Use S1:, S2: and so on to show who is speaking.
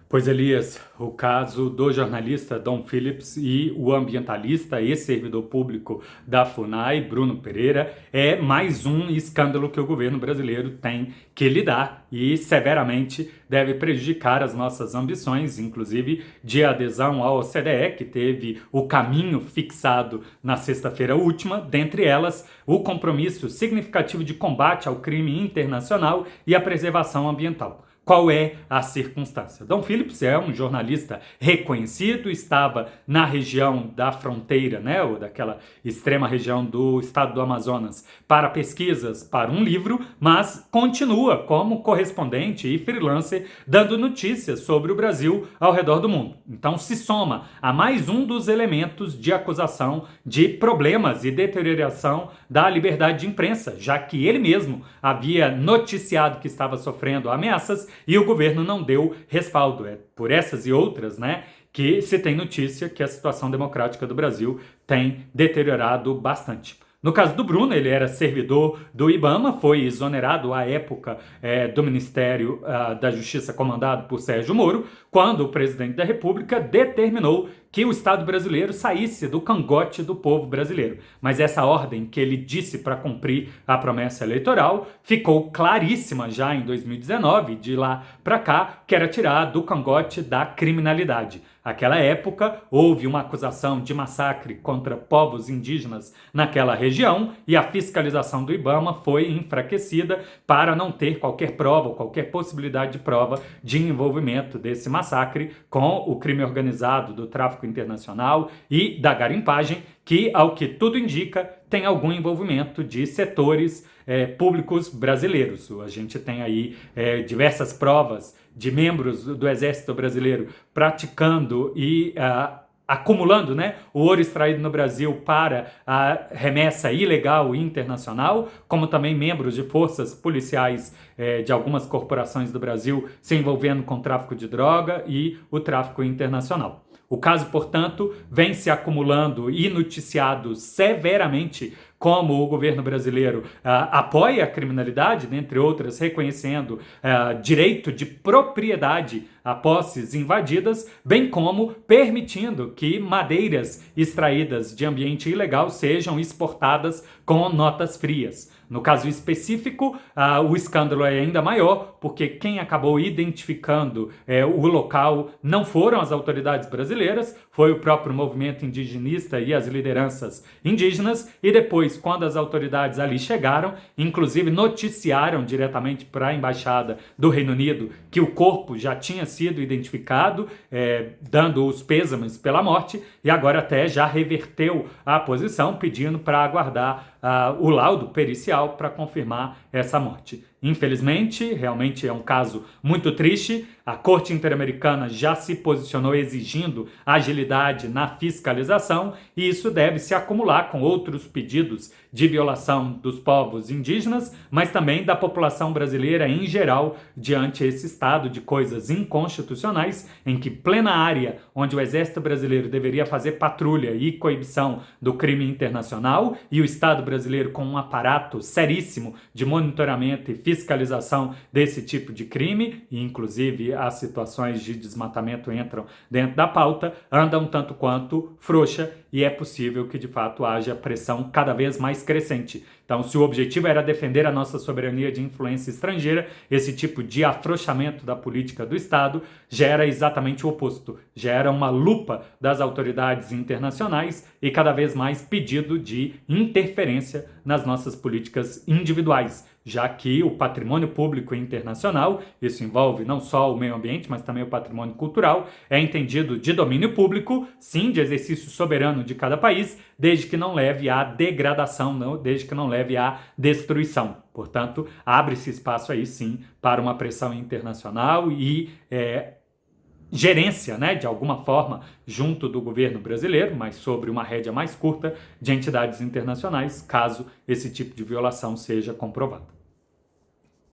S1: Pois, Elias, o caso do jornalista Dom Phillips e o ambientalista e servidor público da FUNAI, Bruno Pereira, é mais um escândalo que o governo brasileiro tem que lidar e severamente deve prejudicar as nossas ambições, inclusive de adesão à OCDE, que teve o caminho fixado na sexta-feira última, dentre elas o compromisso significativo de combate ao crime internacional e à preservação ambiental. Qual é a circunstância? Dom Phillips é um jornalista reconhecido, estava na região da fronteira, né, ou daquela extrema região do estado do Amazonas, para pesquisas para um livro, mas continua como correspondente e freelancer dando notícias sobre o Brasil ao redor do mundo. Então se soma a mais um dos elementos de acusação de problemas e deterioração da liberdade de imprensa, já que ele mesmo havia noticiado que estava sofrendo ameaças e o governo não deu respaldo. É por essas e outras, né, que se tem notícia que a situação democrática do Brasil tem deteriorado bastante. No caso do Bruno, ele era servidor do IBAMA, foi exonerado à época do Ministério da Justiça comandado por Sérgio Moro, quando o presidente da República determinou que o Estado brasileiro saísse do cangote do povo brasileiro. Mas essa ordem que ele disse para cumprir a promessa eleitoral ficou claríssima já em 2019, de lá para cá, que era tirar do cangote da criminalidade. Naquela época, houve uma acusação de massacre contra povos indígenas naquela região e a fiscalização do IBAMA foi enfraquecida para não ter qualquer prova ou qualquer possibilidade de prova de envolvimento desse massacre com o crime organizado do tráfico internacional e da garimpagem, que, ao que tudo indica, tem algum envolvimento de setores públicos brasileiros. A gente tem aí diversas provas de membros do Exército Brasileiro praticando e acumulando, né, o ouro extraído no Brasil para a remessa ilegal e internacional, como também membros de forças policiais de algumas corporações do Brasil se envolvendo com o tráfico de droga e o tráfico internacional. O caso, portanto, vem se acumulando e noticiado severamente como o governo brasileiro apoia a criminalidade, dentre outras, reconhecendo direito de propriedade a posses invadidas, bem como permitindo que madeiras extraídas de ambiente ilegal sejam exportadas com notas frias. No caso específico, o escândalo é ainda maior, porque quem acabou identificando o local não foram as autoridades brasileiras, foi o próprio movimento indigenista e as lideranças indígenas, e depois, quando as autoridades ali chegaram, inclusive noticiaram diretamente para a Embaixada do Reino Unido que o corpo já tinha sido identificado, dando os pêsames pela morte, e agora até já reverteu a posição, pedindo para aguardar o laudo pericial para confirmar essa morte. Infelizmente, realmente é um caso muito triste. A Corte Interamericana já se posicionou exigindo agilidade na fiscalização e isso deve se acumular com outros pedidos de violação dos povos indígenas, mas também da população brasileira em geral, diante esse estado de coisas inconstitucionais em que plena área onde o Exército Brasileiro deveria fazer patrulha e coibição do crime internacional e o Estado brasileiro com um aparato seríssimo de monitoramento e fiscalização desse tipo de crime, e inclusive as situações de desmatamento entram dentro da pauta, anda um tanto quanto frouxa e é possível que de fato haja pressão cada vez mais crescente. Então, se o objetivo era defender a nossa soberania de influência estrangeira, esse tipo de afrouxamento da política do Estado gera exatamente o oposto. Gera uma lupa das autoridades internacionais e cada vez mais pedido de interferência nas nossas políticas individuais, já que o patrimônio público internacional, isso envolve não só o meio ambiente, mas também o patrimônio cultural, é entendido de domínio público, sim, de exercício soberano de cada país, desde que não leve à degradação, desde que não leve à destruição. Portanto, abre-se espaço aí sim para uma pressão internacional e gerência, né, de alguma forma, junto do governo brasileiro, mas sobre uma rédea mais curta, de entidades internacionais, caso esse tipo de violação seja comprovado.